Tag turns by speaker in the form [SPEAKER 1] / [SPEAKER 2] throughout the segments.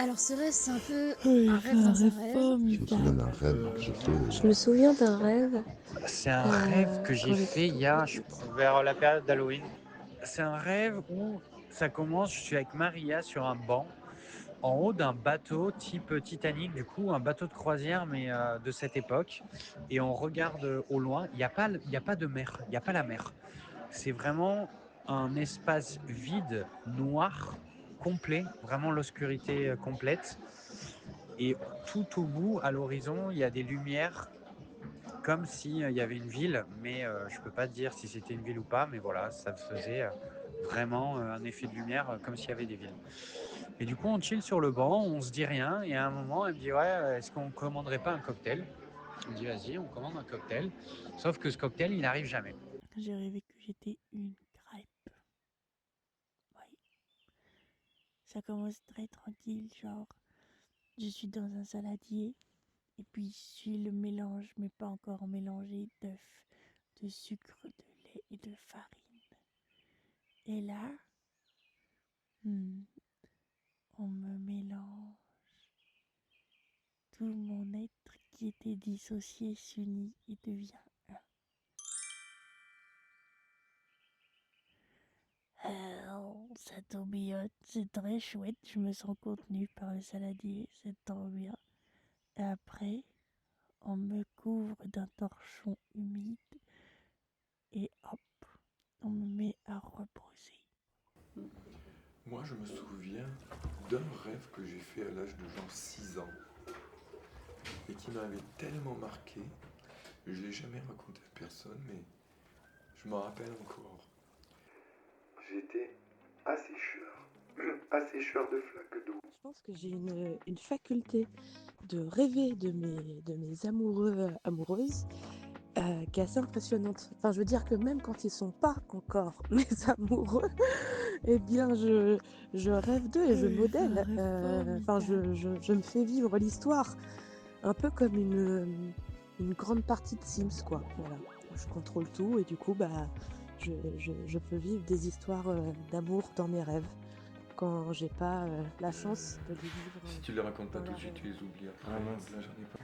[SPEAKER 1] Alors ce rêve, c'est un peu
[SPEAKER 2] Oui,
[SPEAKER 1] un rêve dans un rêve.
[SPEAKER 3] Je me souviens d'un rêve que j'ai fait.
[SPEAKER 2] Je me souviens d'un rêve
[SPEAKER 4] C'est un rêve que j'ai
[SPEAKER 2] quand j'étais
[SPEAKER 4] fait
[SPEAKER 2] toute
[SPEAKER 4] vers la période d'Halloween. C'est un rêve où ça commence, je suis avec Maria sur un banc, en haut d'un bateau type Titanic, du coup, un bateau de croisière, mais de cette époque. Et on regarde au loin, il n'y a pas de mer, il n'y a pas la mer. C'est vraiment un espace vide, noir, complet, vraiment l'obscurité complète. Et tout au bout, à l'horizon, il y a des lumières comme s'il y avait une ville, mais je ne peux pas te dire si c'était une ville ou pas, mais voilà, ça faisait vraiment un effet de lumière comme s'il y avait des villes. Et du coup, on chill sur le banc, on se dit rien, et à un moment, elle me dit ouais, est-ce qu'on commanderait pas un cocktail? On dit vas-y, on commande un cocktail. Sauf que ce cocktail, il n'arrive jamais.
[SPEAKER 2] J'ai rêvé que j'étais une crêpe. Oui. Ça commence très tranquille, genre je suis dans un saladier et puis je suis le mélange, mais pas encore mélangé, d'œufs, de sucre, de lait et de farine. Et là, on me mélange. Tout mon être qui était dissocié s'unit et devient un. Ça tourbillonne, c'est très chouette, je me sens contenue par le saladier, c'est trop bien. Et après, on me couvre d'un torchon humide et hop, on me met à reposer.
[SPEAKER 3] Moi, je me souviens d'un rêve que j'ai fait à l'âge de genre 6 ans et qui m'avait tellement marqué. Je ne l'ai jamais raconté à personne, mais je m'en rappelle encore. J'étais assécheur de flaques d'eau.
[SPEAKER 2] Je pense que j'ai une faculté de rêver de mes amoureux, amoureuses, qui est assez impressionnante. Enfin, je veux dire que même quand ils sont pas encore mes amoureux, eh bien, je rêve d'eux et je modèle. Enfin, je me fais vivre l'histoire, un peu comme une grande partie de Sims, quoi. Voilà, je contrôle tout et du coup, bah, je peux vivre des histoires d'amour dans mes rêves quand j'ai pas la chance de les vivre.
[SPEAKER 3] Si tu les racontes pas
[SPEAKER 2] dans
[SPEAKER 3] tout
[SPEAKER 2] la
[SPEAKER 3] de suite, tu
[SPEAKER 2] réalité.
[SPEAKER 3] les oublies après.
[SPEAKER 5] Ah mince.
[SPEAKER 3] Donc là, j'en ai pas.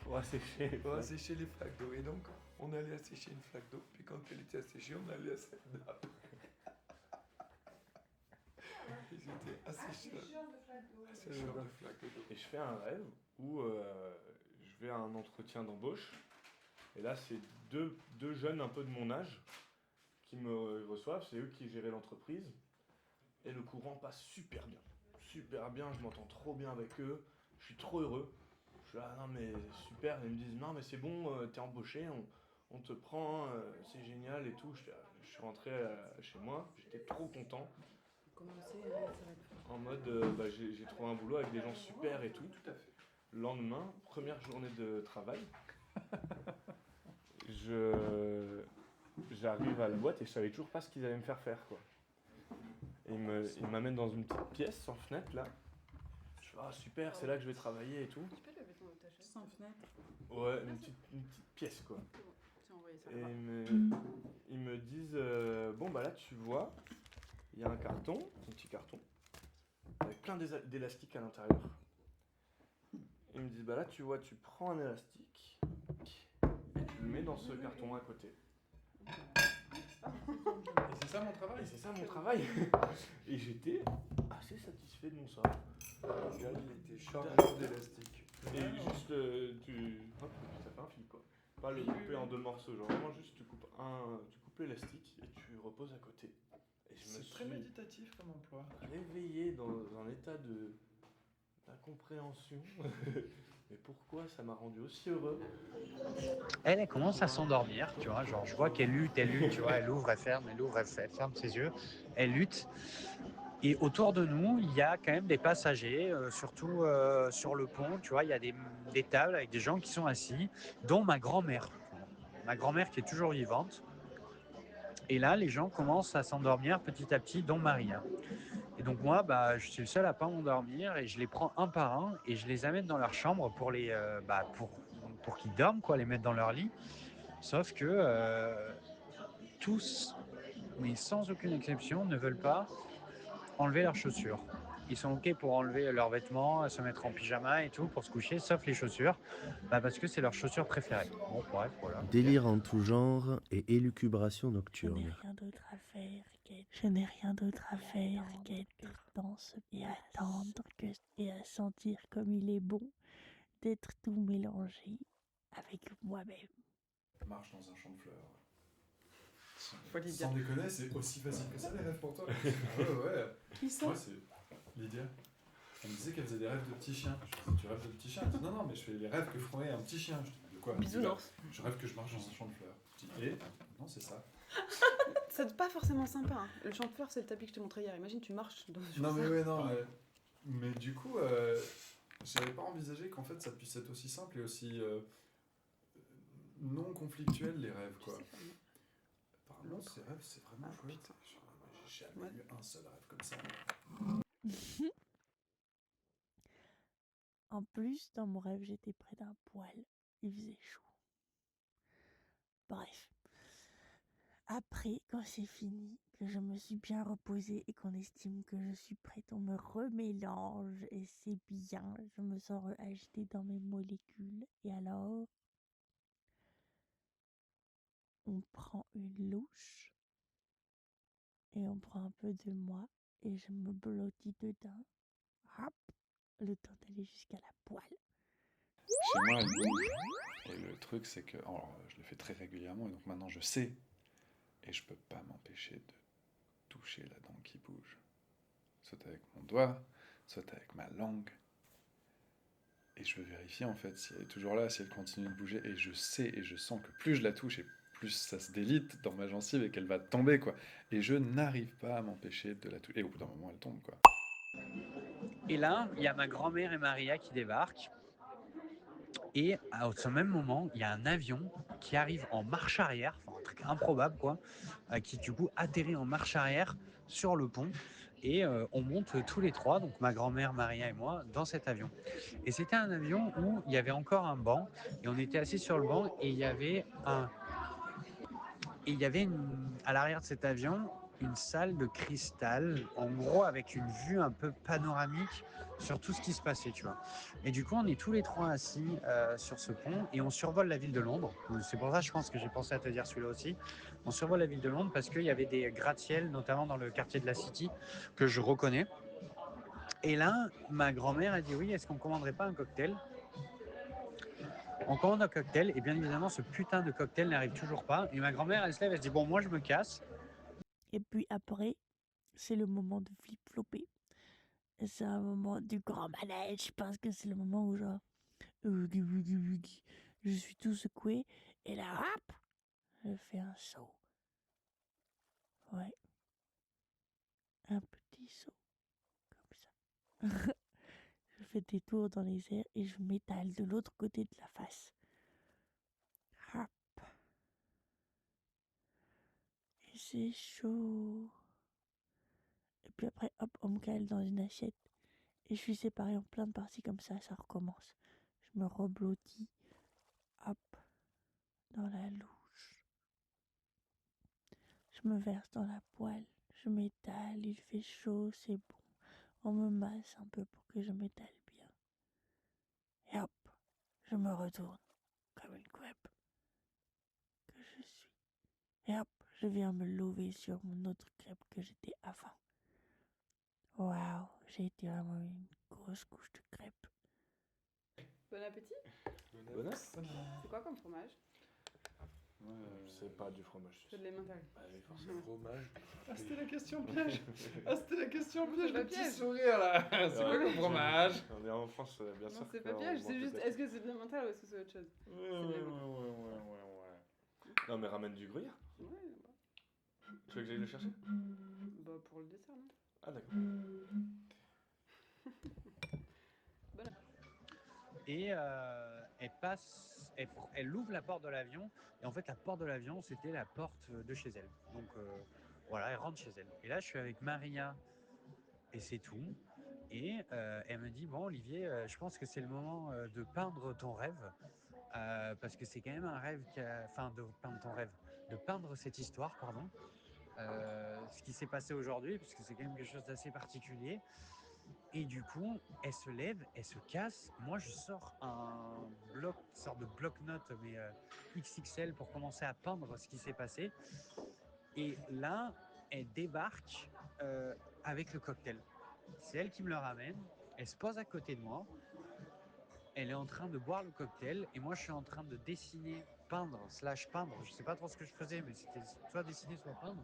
[SPEAKER 5] Pour assécher.
[SPEAKER 3] On asséchait les flaques d'eau. Et donc, on allait assécher une flaque d'eau. Puis quand elle était asséchée, on allait à cette nappe. Et j'étais assécheur de flaques d'eau.
[SPEAKER 5] Et je fais un rêve où je vais à un entretien d'embauche. Et là, c'est deux jeunes un peu de mon âge qui me reçoivent. C'est eux qui géraient l'entreprise. Et le courant passe super bien. Super bien, je m'entends trop bien avec eux. Je suis trop heureux. Je suis là, non mais super. Ils me disent, non mais c'est bon, t'es embauché, on te prend, c'est génial et tout. Je suis rentré chez moi, j'étais trop content. En mode, j'ai trouvé un boulot avec des gens super et tout.
[SPEAKER 3] Tout à fait.
[SPEAKER 5] Le lendemain, première journée de travail, j'arrive à la boîte et je savais toujours pas ce qu'ils allaient me faire faire, quoi. Et ils m'amènent dans une petite pièce sans fenêtre là. Je fais ah super, c'est là que je vais travailler et tout.
[SPEAKER 6] Tu peux lever ton otage sans fenêtre.
[SPEAKER 5] Ouais, une petite pièce quoi.
[SPEAKER 6] C'est envoyé ça.
[SPEAKER 5] Et ils me disent bon bah là tu vois, il y a un carton, un petit carton, avec plein d'élastiques à l'intérieur. Ils me disent bah là tu vois, tu prends un élastique et tu le mets dans ce carton à côté.
[SPEAKER 3] Et c'est ça mon travail.
[SPEAKER 5] Et c'est ça mon travail. Et j'étais assez satisfait de mon sort.
[SPEAKER 3] Le gars, il était chargé d'élastique.
[SPEAKER 5] Et juste hop, ça fait un fil quoi. Pas le couper en deux morceaux, genre vraiment juste tu coupes l'élastique et tu reposes à côté. Et je me
[SPEAKER 3] C'est
[SPEAKER 5] suis
[SPEAKER 3] très méditatif comme emploi.
[SPEAKER 5] réveillé dans un état d'incompréhension. Mais pourquoi ça m'a rendu aussi heureux?
[SPEAKER 4] Elle commence à s'endormir, tu vois, genre je vois qu'elle lutte, tu vois, elle ouvre, elle ferme, elle ferme ses yeux, elle lutte. Et autour de nous, il y a quand même des passagers, surtout sur le pont, tu vois, il y a des tables avec des gens qui sont assis, dont ma grand-mère. Ma grand-mère qui est toujours vivante. Et là, les gens commencent à s'endormir petit à petit, dont Maria. Et donc moi, bah, je suis le seul à pas m'endormir et je les prends un par un et je les amène dans leur chambre pour qu'ils dorment, quoi, les mettre dans leur lit. Sauf que tous, mais sans aucune exception, ne veulent pas enlever leurs chaussures. ils sont OK pour enlever leurs vêtements, se mettre en pyjama et tout pour se coucher, sauf les chaussures, parce que c'est leur chaussure préférée. Bon, bref, voilà.
[SPEAKER 1] Délire en tout genre et élucubration
[SPEAKER 7] Je n'ai
[SPEAKER 1] nocturne.
[SPEAKER 7] rien d'autre à faire qu'être dans ce et attendre et à sentir comme il est bon d'être tout mélangé avec moi-même.
[SPEAKER 8] Marche dans un champ de fleurs.
[SPEAKER 6] Faut lui dire.
[SPEAKER 8] Sans déconner, c'est aussi facile que ça les rêves pour toi. Ah ouais.
[SPEAKER 6] Qui ça?
[SPEAKER 8] Moi, c'est Lydia. Elle me disait qu'elle faisait des rêves de petits chiens. Je dis, tu rêves de petits chiens? Elle dit, non, mais je fais les rêves que ferait un petit chien. Je dis, de quoi?
[SPEAKER 6] Bisounours.
[SPEAKER 8] Je rêve que je marche dans un champ de fleurs. Je dis, et non, c'est ça.
[SPEAKER 6] C'est pas forcément sympa. Hein. Le champ de fleurs, c'est le tapis que je te montrais hier. Imagine, tu marches dans ce
[SPEAKER 8] Non, mais ouais, non. Mais du coup, j'avais pas envisagé qu'en fait ça puisse être aussi simple et aussi non conflictuel les rêves, quoi. Apparemment, ces rêves, c'est vraiment chouette. J'ai jamais eu un seul rêve comme ça.
[SPEAKER 7] En plus, dans mon rêve, j'étais près d'un poêle. Il faisait chaud. Bref. Après, quand c'est fini, que je me suis bien reposée et qu'on estime que je suis prête, on me remélange et c'est bien. Je me sens agitée dans mes molécules. Et alors, on prend une louche et on prend un peu de moi et je me blottis dedans. Hop, le temps d'aller jusqu'à la poêle.
[SPEAKER 9] Chez moi, elle bouge. Et le truc, c'est que alors, je le fais très régulièrement, et donc maintenant je sais. Et je peux pas m'empêcher de toucher la dent qui bouge. Soit avec mon doigt, soit avec ma langue. Et je veux vérifier en fait si elle est toujours là, si elle continue de bouger. Et je sais et je sens que plus je la touche et plus ça se délite dans ma gencive et qu'elle va tomber, quoi. Et je n'arrive pas à m'empêcher de la toucher. Et au bout d'un moment, elle tombe, quoi.
[SPEAKER 4] Et là, il y a ma grand-mère et Maria qui débarquent. Et à ce même moment, il y a un avion qui arrive en marche arrière, enfin un truc improbable quoi, qui du coup atterrit en marche arrière sur le pont. Et on monte tous les trois, donc ma grand-mère, Maria et moi, dans cet avion. Et c'était un avion où il y avait encore un banc, et on était assis sur le banc, et il y avait à l'arrière de cet avion une salle de cristal, en gros avec une vue un peu panoramique sur tout ce qui se passait, tu vois. Et du coup, on est tous les trois assis sur ce pont et on survole la ville de Londres. C'est pour ça, je pense que j'ai pensé à te dire celui-là aussi. On survole la ville de Londres parce qu'il y avait des gratte-ciel, notamment dans le quartier de la City, que je reconnais. Et là, ma grand-mère a dit oui, est-ce qu'on commanderait pas un cocktail? On commande un cocktail et bien évidemment, ce putain de cocktail n'arrive toujours pas. Et ma grand-mère, elle se lève, elle se dit bon, moi, je me casse.
[SPEAKER 7] Et puis après, c'est le moment de flip-flopper. Et c'est un moment du grand manège parce que c'est le moment où genre je suis tout secoué et là hop, je fais un saut. Ouais. Un petit saut comme ça. Je fais des tours dans les airs et je m'étale de l'autre côté de la face. Hop. Et c'est chaud. Et puis après, hop, on me cale dans une assiette. Et je suis séparée en plein de parties comme ça recommence. Je me reblottis, hop, dans la louche. Je me verse dans la poêle, je m'étale, il fait chaud, c'est bon. On me masse un peu pour que je m'étale bien. Et hop, je me retourne comme une crêpe que je suis. Et hop, je viens me lever sur mon autre crêpe que j'étais avant. Waouh, j'ai été vraiment une grosse couche de crêpes.
[SPEAKER 6] Bon appétit.
[SPEAKER 5] Bon appétit.
[SPEAKER 6] C'est quoi comme fromage?
[SPEAKER 5] C'est pas du fromage.
[SPEAKER 6] C'est de l'emmental.
[SPEAKER 3] Le fromage.
[SPEAKER 8] Ah, c'était la question piège. Ah, c'était la question
[SPEAKER 6] Non,
[SPEAKER 8] piège,
[SPEAKER 6] c'est
[SPEAKER 8] le
[SPEAKER 6] pas
[SPEAKER 8] petit
[SPEAKER 6] piège.
[SPEAKER 8] sourire là. C'est quoi le fromage?
[SPEAKER 5] On est en France, bien sûr.
[SPEAKER 6] Non, c'est
[SPEAKER 5] que
[SPEAKER 6] pas
[SPEAKER 5] on
[SPEAKER 6] piège,
[SPEAKER 5] mange
[SPEAKER 6] c'est juste
[SPEAKER 5] des-
[SPEAKER 6] est-ce que c'est de l'emmental ou est-ce que c'est autre chose?
[SPEAKER 5] Ouais. Non, mais ramène du gruyère.
[SPEAKER 6] Ouais,
[SPEAKER 5] Tu veux que j'aille le chercher?
[SPEAKER 6] bah pour le dessert, non?
[SPEAKER 5] Ah, d'accord.
[SPEAKER 4] Et elle ouvre la porte de l'avion. Et en fait, la porte de l'avion, c'était la porte de chez elle. Donc voilà, elle rentre chez elle. Et là, je suis avec Maria et c'est tout. Et elle me dit, bon, Olivier, je pense que c'est le moment de peindre ton rêve. Parce que c'est quand même un rêve, enfin, de peindre ton rêve, de peindre cette histoire, pardon. Ce qui s'est passé aujourd'hui, puisque c'est quand même quelque chose d'assez particulier. Et du coup, elle se lève, elle se casse. Moi, je sors une sorte de bloc-notes, mais XXL pour commencer à peindre ce qui s'est passé. Et là, elle débarque avec le cocktail. C'est elle qui me le ramène. Elle se pose à côté de moi. Elle est en train de boire le cocktail et moi je suis en train de dessiner, peindre, je sais pas trop ce que je faisais, mais c'était soit dessiner, soit peindre,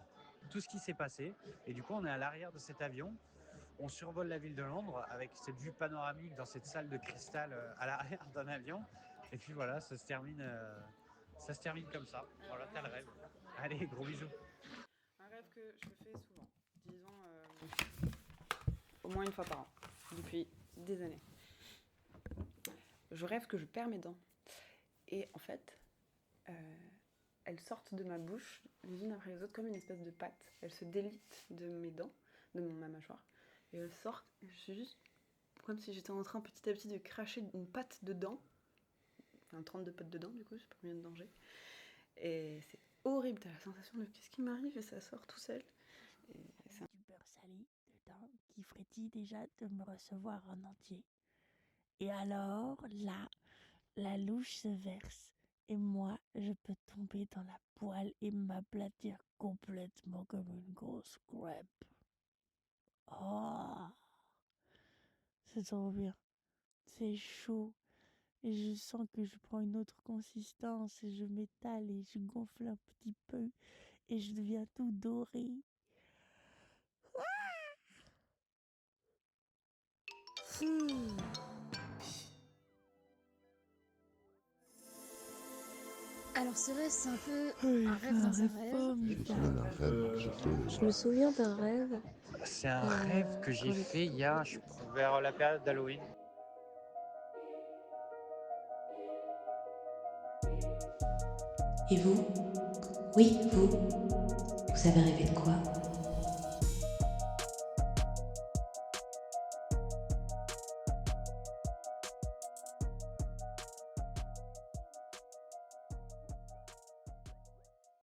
[SPEAKER 4] tout ce qui s'est passé. Et du coup on est à l'arrière de cet avion, on survole la ville de Londres avec cette vue panoramique dans cette salle de cristal à l'arrière d'un avion. Et puis voilà, ça se termine comme ça. Voilà, t'as le rêve. Allez, gros bisous.
[SPEAKER 6] Un rêve que je fais souvent, disons au moins une fois par an, depuis des années. Je rêve que je perds mes dents. Et en fait, elles sortent de ma bouche, les unes après les autres, comme une espèce de pâte. Elles se délitent de mes dents, de ma mâchoire. Et elles sortent, et je suis juste comme si j'étais en train petit à petit de cracher une pâte de dents. Enfin, 32 pattes de dents, du coup, je sais pas combien de dents j'ai. Et c'est horrible, t'as la sensation de qu'est-ce qui m'arrive et ça sort tout seul. Et c'est
[SPEAKER 7] Du beurre salé dedans qui frétille déjà de me recevoir en entier. Et alors, là, la louche se verse. Et moi, je peux tomber dans la poêle et m'aplatir complètement comme une grosse crêpe. Oh, c'est trop bien. C'est chaud. Et je sens que je prends une autre consistance et je m'étale et je gonfle un petit peu et je deviens tout doré.
[SPEAKER 10] Alors c'est vrai, c'est un peu un rêve dans un rêve.
[SPEAKER 2] Je me souviens d'un rêve.
[SPEAKER 4] C'est un rêve que j'ai fait vers la période d'Halloween.
[SPEAKER 10] Et vous? Oui, vous avez rêvé de quoi?